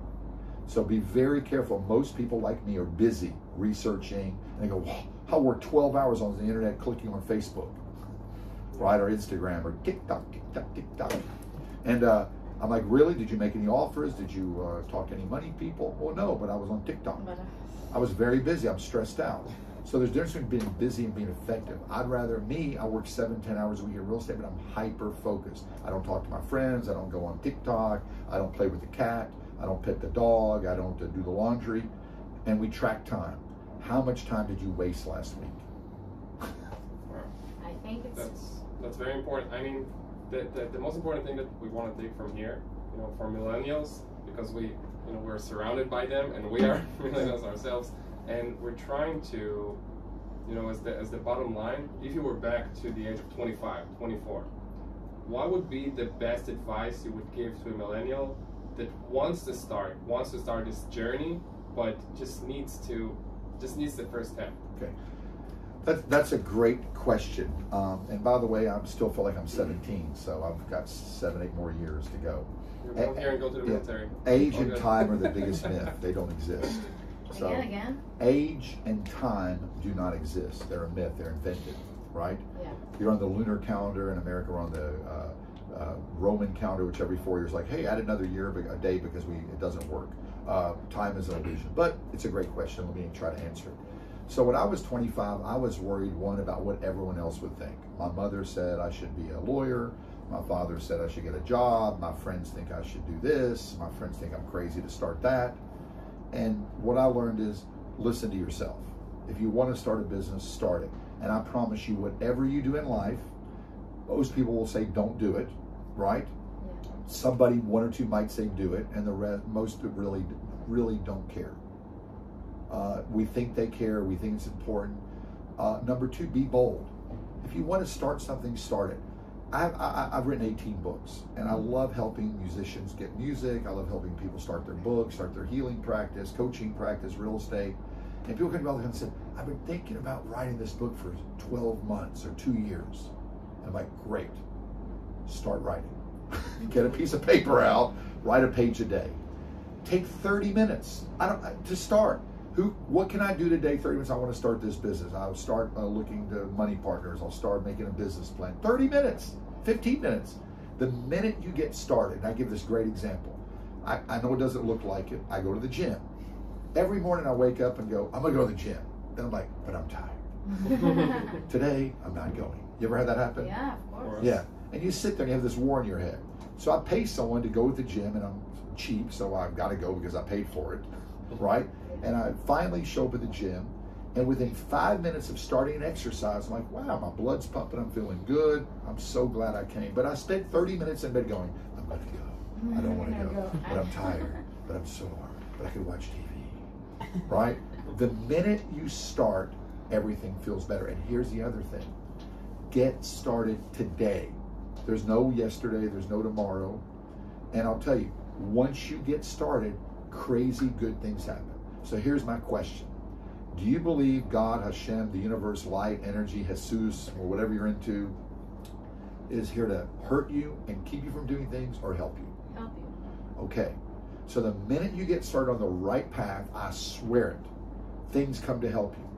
So be very careful. Most people like me are busy researching, and they go, wow, I'll work 12 hours on the internet clicking on Facebook, right, or Instagram, or TikTok. And I'm like, really? Did you make any offers? Did you talk to any money people? Well, no, but I was on TikTok. I was very busy. I'm stressed out. So there's a difference between being busy and being effective. I work 7-10 hours a week in real estate, but I'm hyper focused. I don't talk to my friends. I don't go on TikTok. I don't play with the cat. I don't pet the dog. I don't do the laundry. And we track time. How much time did you waste last week? I think that's very important. I mean, the most important thing that we want to take from here, for millennials, because we're surrounded by them, and we are millennials ourselves, and we're trying to, as the bottom line, if you were back to the age of 25, 24, what would be the best advice you would give to a millennial that wants to start this journey, but just needs the first step? Okay. That's a great question. And by the way, I still feel like I'm 17, so I've got 7-8 more years to go. You're going here and go to the military. Age and time are the biggest myth. They don't exist. So, again? Age and time do not exist. They're a myth. They're invented, right? Yeah. You're on the lunar calendar in America. We're on the Roman calendar, which every 4 years, like, hey, add another year, a day, because it doesn't work. Time is an illusion. But it's a great question. Let me try to answer it. So when I was 25, I was worried, about what everyone else would think. My mother said I should be a lawyer. My father said I should get a job. My friends think I should do this. My friends think I'm crazy to start that. And what I learned is, listen to yourself. If you want to start a business, start it. And I promise you, whatever you do in life, most people will say don't do it, right? Yeah. Somebody, 1 or 2 might say do it, and the rest, most really don't care. We think they care. We think it's important. Number 2, be bold. If you want to start something, start it. I've written 18 books, and I love helping musicians get music. I love helping people start their books, start their healing practice, coaching practice, real estate. And people come to me and say, I've been thinking about writing this book for 12 months or 2 years. And I'm like, great, start writing. Get a piece of paper out, write a page a day. Take 30 minutes to start. What can I do today? 30 minutes, I want to start this business. I'll start looking to money partners. I'll start making a business plan. 30 minutes, 15 minutes. The minute you get started, and I give this great example. I know it doesn't look like it. I go to the gym. Every morning I wake up and go, I'm going to go to the gym. Then I'm like, but I'm tired. Today, I'm not going. You ever had that happen? Yeah, of course. Yeah. And you sit there and you have this war in your head. So I pay someone to go to the gym, and I'm cheap, so I've got to go because I paid for it, right? And I finally show up at the gym, and within 5 minutes of starting an exercise, I'm like, wow, my blood's pumping, I'm feeling good. I'm so glad I came. But I spent 30 minutes in bed going, I'm going to go. I don't want to go, but I'm tired, but I'm sore, but I could watch TV, right? The minute you start, everything feels better. And here's the other thing. Get started today. There's no yesterday, there's no tomorrow. And I'll tell you, once you get started, crazy good things happen. So here's my question. Do you believe God, Hashem, the universe, light, energy, Jesus, or whatever you're into, is here to hurt you and keep you from doing things, or help you? Help you. Okay. So the minute you get started on the right path, I swear it, things come to help you.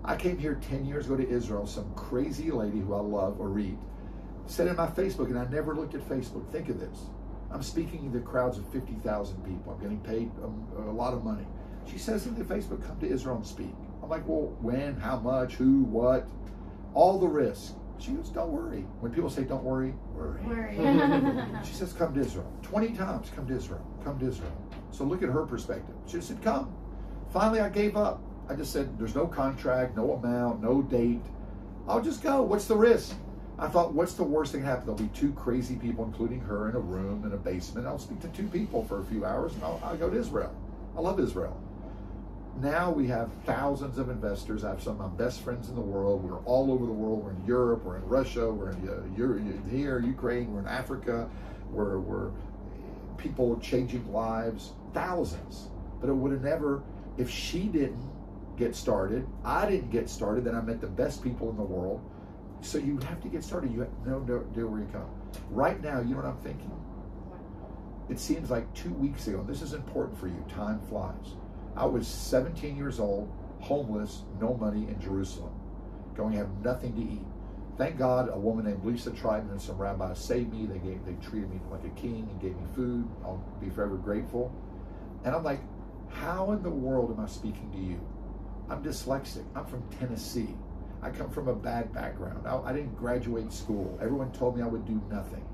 I came here 10 years ago to Israel. Some crazy lady who I love, or read, said in my Facebook, and I never looked at Facebook. Think of this. I'm speaking to crowds of 50,000 people. I'm getting paid a lot of money. She says in the Facebook, come to Israel and speak. I'm like, well, when, how much, who, what, all the risk. She goes, don't worry. When people say don't worry, worry. She says, come to Israel. 20 times, come to Israel, come to Israel. So look at her perspective. She said, come. Finally, I gave up. I just said, there's no contract, no amount, no date. I'll just go. What's the risk? I thought, what's the worst thing that happen? There'll be 2 crazy people, including her, in a room, in a basement. I'll speak to 2 people for a few hours, and I'll go to Israel. I love Israel. now we have thousands of investors. I have some of my best friends in the world. We're all over the world. We're in Europe, we're in Russia, we're in here, Ukraine, we're in Africa. We're people changing lives, thousands. But it would have never, if she didn't get started, I didn't get started, then I met the best people in the world. So you have to get started. You have no idea where you come. Right now, you know what I'm thinking? It seems like 2 weeks ago, and this is important for you, time flies. I was 17 years old, homeless, no money in Jerusalem, going to have nothing to eat. Thank God a woman named Lisa Triton and some rabbis saved me. They treated me like a king and gave me food. I'll be forever grateful. And I'm like, how in the world am I speaking to you? I'm dyslexic. I'm from Tennessee. I come from a bad background. I didn't graduate school. Everyone told me I would do nothing.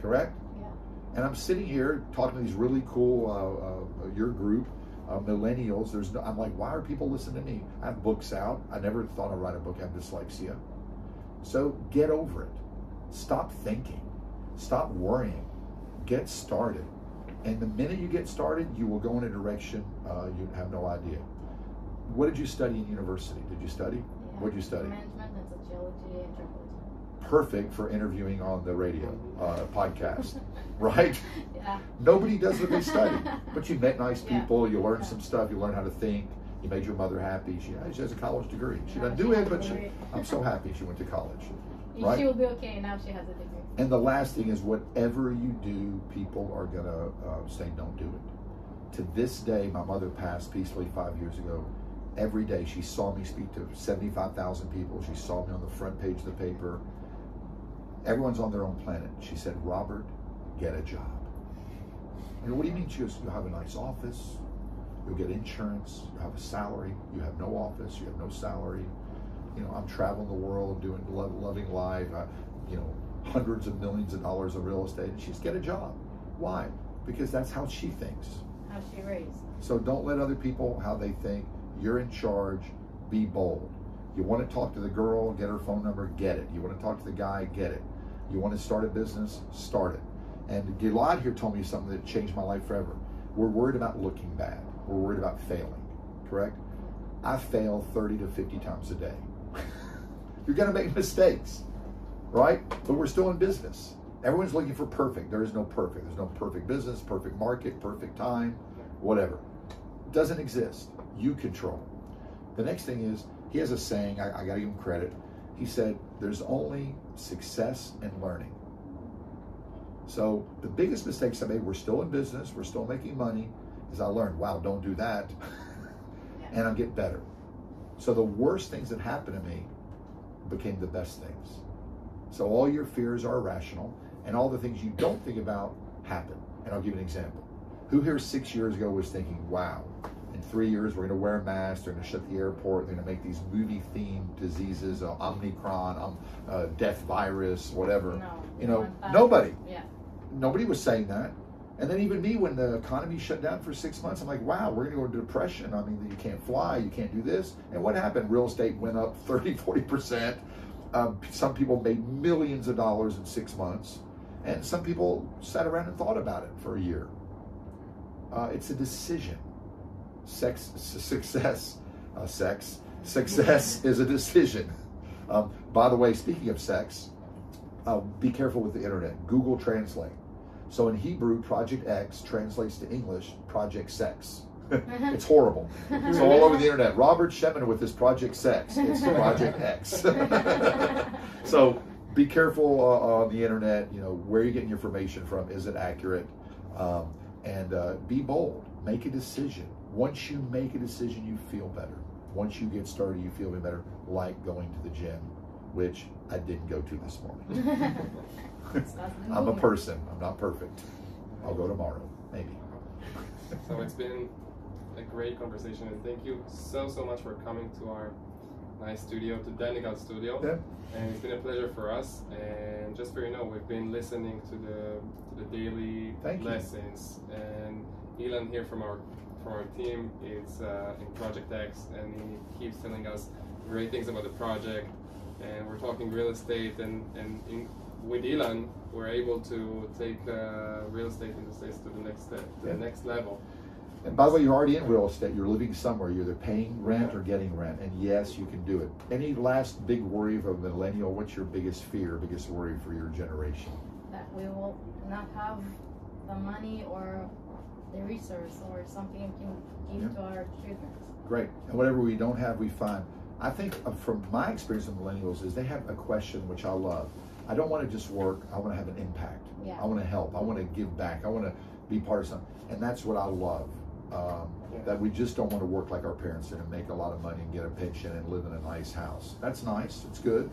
Correct? Yeah. And I'm sitting here talking to these really cool, your group, millennials. I'm like, why are people listening to me? I have books out. I never thought I'd write a book. I have dyslexia. So get over it. Stop thinking. Stop worrying. Get started. And the minute you get started, you will go in a direction you have no idea. What did you study in university? Did you study? Yeah. What did you study? Management and sociology and journalism. Perfect for interviewing on the radio, podcast, right? Yeah. Nobody does what they study. But you met nice people, Yeah. you learned some stuff, you learned how to think, you made your mother happy. She has a college degree. She doesn't do it, but I'm so happy she went to college. Right? She will be okay now she has a degree. And the last thing is, whatever you do, people are going to say, don't do it. To this day, my mother passed peacefully 5 years ago. Every day she saw me speak to 75,000 people. She saw me on the front page of the paper. Everyone's on their own planet. She said, Robert, get a job. I go, what do you mean? She goes, you'll have a nice office. You'll get insurance. You'll have a salary. You have no office. You have no salary. You know, I'm traveling the world, doing loving life. Hundreds of millions of dollars of real estate. And she's get a job. Why? Because that's how she thinks. How she raised. So don't let other people how they think. You're in charge. Be bold. You want to talk to the girl, get her phone number, get it. You want to talk to the guy, get it. You want to start a business, start it. And Gilad here told me something that changed my life forever. We're worried about looking bad. We're worried about failing, correct? I fail 30 to 50 times a day. You're going to make mistakes, right? But we're still in business. Everyone's looking for perfect. There is no perfect. There's no perfect business, perfect market, perfect time, whatever. It doesn't exist. You control. The next thing is, he has a saying, I got to give him credit. He said, there's only success and learning. So the biggest mistakes I made, we're still in business, we're still making money, is I learned, wow, don't do that. And I'm getting better. So the worst things that happened to me became the best things. So all your fears are irrational, and all the things you don't think about happen. And I'll give you an example. Who here 6 years ago was thinking, wow, in 3 years we're going to wear a mask, they're going to shut the airport, they're going to make these movie-themed diseases, Omicron, death virus, whatever. No, nobody. Yeah. Nobody was saying that. And then even me, when the economy shut down for 6 months, I'm like, wow, we're going to go into depression. I mean, you can't fly, you can't do this. And what happened? Real estate went up 30, 40%. Some people made millions of dollars in 6 months. And some people sat around and thought about it for a year. It's a decision. Success is a decision. By the way, speaking of sex, be careful with the internet. Google Translate. So in Hebrew, Project X translates to English, Project Sex. It's horrible. It's all over the internet. Robert Shemin with his Project Sex. It's Project X. So be careful on the internet, where you're getting your information from. Is it accurate? And be bold. Make a decision. Once you make a decision, you feel better. Once you get started, you feel better, like going to the gym, which I didn't go to this morning. I'm a person. I'm not perfect. I'll go tomorrow, maybe. So it's been a great conversation, and thank you so much for coming to our nice studio, to Danigal's studio. Yeah. And it's been a pleasure for us. And just so you know, we've been listening to the daily lessons. And Ilan here from our team is in Project X, and he keeps telling us great things about the project. And we're talking real estate, and with Ilan, we're able to take real estate in the States to the next step, to the next level. And by the way, you're already in real estate. You're living somewhere. You're either paying rent or getting rent. And yes, you can do it. Any last big worry of a millennial? What's your biggest fear, biggest worry for your generation? That we will not have the money or the resource or something we can give to our children. Great. And whatever we don't have, we find. I think from my experience with millennials is they have a question which I love. I don't want to just work. I want to have an impact. Yeah. I want to help. I want to give back. I want to be part of something. And that's what I love. That we just don't want to work like our parents did and make a lot of money and get a pension and live in a nice house. That's nice. It's good.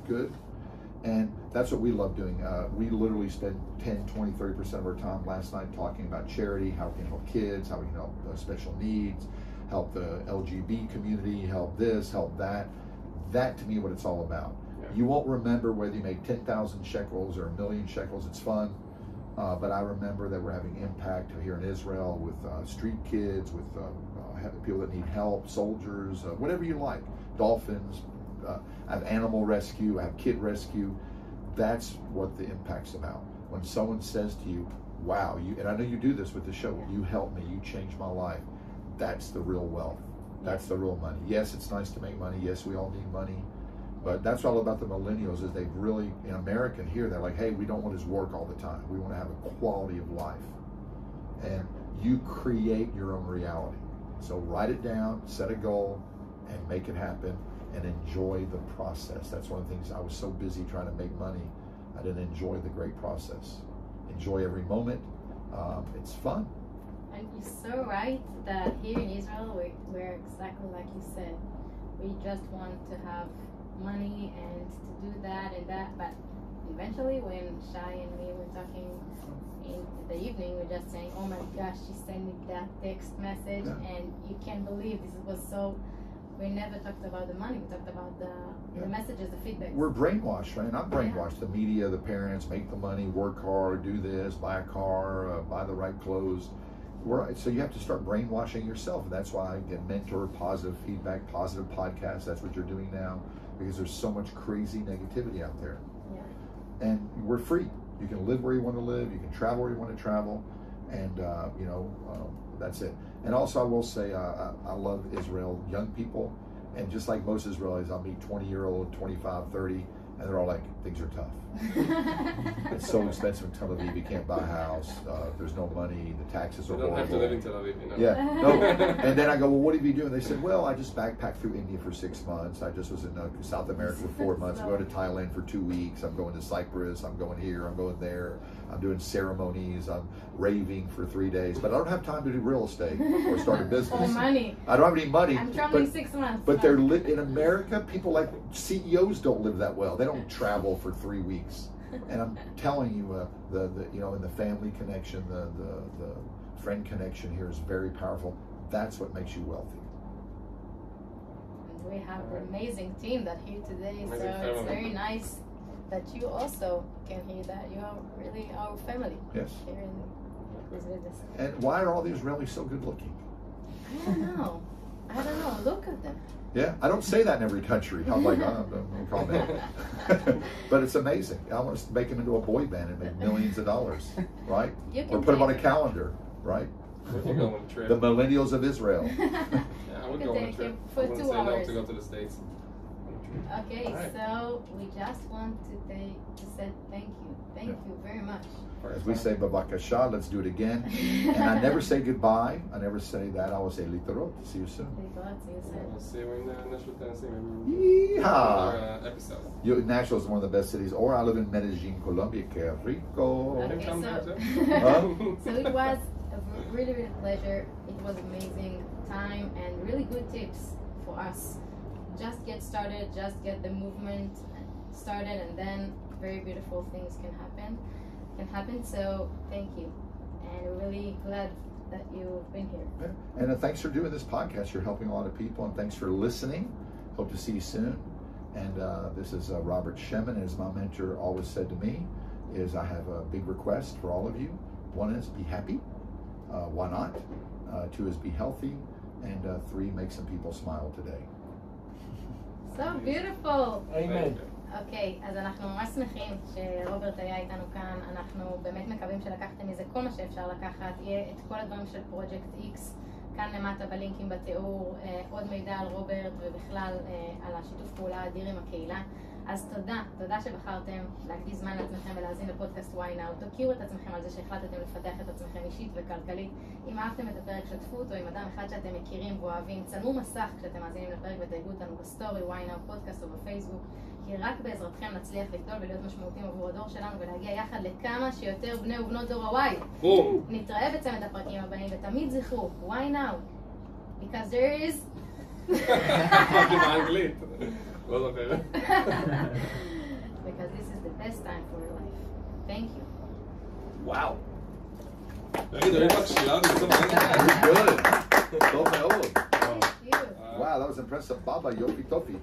And that's what we love doing. We literally spend 10, 20, 30% of our time last night talking about charity, how we can help kids, how we can help special needs, help the LGBT community, help this, help that. That to me what it's all about. Yeah. You won't remember whether you made 10,000 shekels or 1,000,000 shekels. It's fun. But I remember that we're having impact here in Israel with street kids, with people that need help, soldiers, whatever you like, dolphins. I have animal rescue, I have kid rescue. That's what the impact's about. When someone says to you, wow, and I know you do this with the show, you helped me, you changed my life. That's the real wealth. That's the real money. Yes, it's nice to make money. Yes, we all need money. But that's all about the millennials is they've really, in America here, they're like, hey, we don't want to just work all the time. We want to have a quality of life. And you create your own reality. So write it down, set a goal, and make it happen, and enjoy the process. That's one of the things. I was so busy trying to make money, I didn't enjoy the great process. Enjoy every moment. It's fun. And you're so right that here in Israel, we're exactly like you said. We just want to have money and to do that and that, but eventually when Shai and me were talking in the evening, we're just saying, oh my gosh, she sent me that text message and you can't believe this was so. We never talked about the money. We talked about the messages, the feedback. We're brainwashed, right? Not brainwashed. The media, the parents, make the money, work hard, do this, buy a car, buy the right clothes. So you have to start brainwashing yourself. And that's why I get mentor, positive feedback, positive podcasts. That's what you're doing now because there's so much crazy negativity out there. Yeah. And we're free. You can live where you want to live. You can travel where you want to travel. And, that's it. And also I will say I love Israel, young people. And just like most Israelis, I'll meet 20-year-old, 25, 30, and they're all like, things are tough. It's so expensive in Tel Aviv, you can't buy a house, there's no money, the taxes are horrible. You don't have to live in Tel Aviv, you know. Yeah, no. And then I go, well, what have you doing? They said, well, I just backpacked through India for 6 months. I just was in South America for 4 months. I'm going to Thailand for 2 weeks. I'm going to Cyprus. I'm going here. I'm going there. I'm doing ceremonies. I'm raving for 3 days. But I don't have time to do real estate or start a business. Or money. I don't have any money. I'm traveling 6 months. But in America, people like CEOs don't live that well. They don't travel for 3 weeks. And I'm telling you, in the family connection, the friend connection here is very powerful. That's what makes you wealthy. We have an amazing team that here today, so it's very nice that you also can hear that you are really our family. Yes. Here in this. And why are all the Israelis so good looking? I don't know. Look at them. Yeah, I don't say that in every country. I'm like, don't comment. But it's amazing. I want to make them into a boy band and make millions of dollars, right? Or put them on a calendar, right? The millennials of Israel. Yeah, I would go on a trip. For 2 hours. To go to the States. Okay, so we just want to say thank you. Thank you very much. As we say, Bavakasha, let's do it again. And I never say goodbye. I never say that. I will say litarot. See you soon. I'll see you in Nashville, Tennessee. Yeehaw! Episode. Nashville is one of the best cities. Or I live in Medellin, Colombia. Que rico. Okay, so it was a really, really pleasure. It was amazing time and really good tips for us. Just get started, just get the movement started, and then very beautiful things can happen. So thank you, and we're really glad that you've been here. Yeah. And thanks for doing this podcast. You're helping a lot of people, and thanks for listening. Hope to see you soon. And this is Robert Shemin. As my mentor always said to me, is I have a big request for all of you. One is be happy. Why not? 2 is be healthy, and 3, make some people smile today. So beautiful. Amen. אוקיי, אז אנחנו ממש שמחים שרוברט היה איתנו כאן. אנחנו באמת מקווים שלקחתם מזה כל מה שאפשר לקחת. יהיה את כל הדברים של פרויקט X כאן למטה בלינקים בתיאור עוד מידע על רוברט ובכלל על השיתוף פעולה האדיר עם הקהילה. אז תודה שבחרתם להקדיש זמן לעצמכם ולהאזין לפודקאסט וואי נאו. תוקיעו את עצמכם על זה שהחלטתם לפתח את עצמכם אישית וכלכלית. אם אהבתם את הפרק, שתפו אותו עם אדם אחד שאתם מכירים ואוהבים. צלמו מסך כשאתם מאזינים לפרק ותייגו אותנו בסטורי וואי נאו פודקאסט או בפייסבוק, כי רק בעזרתכם נצליח לגדול ולהיות משמעותיים עבור הדור שלנו ולהגיע יחד לכמה שיותר בני ובנות דור הוואי. נתראה בצמד הפרקים הבאים ותמיד זכרו, וואי נאו, because there is... אמרתי באנגלית. לא זוכרת. Because this is the best time for your life. Thank you. וואו. תגיד, אני מקשיבה בסוף Good. טוב מאוד. Thank you. Wow, that was impressive. Baba, יופי טופי.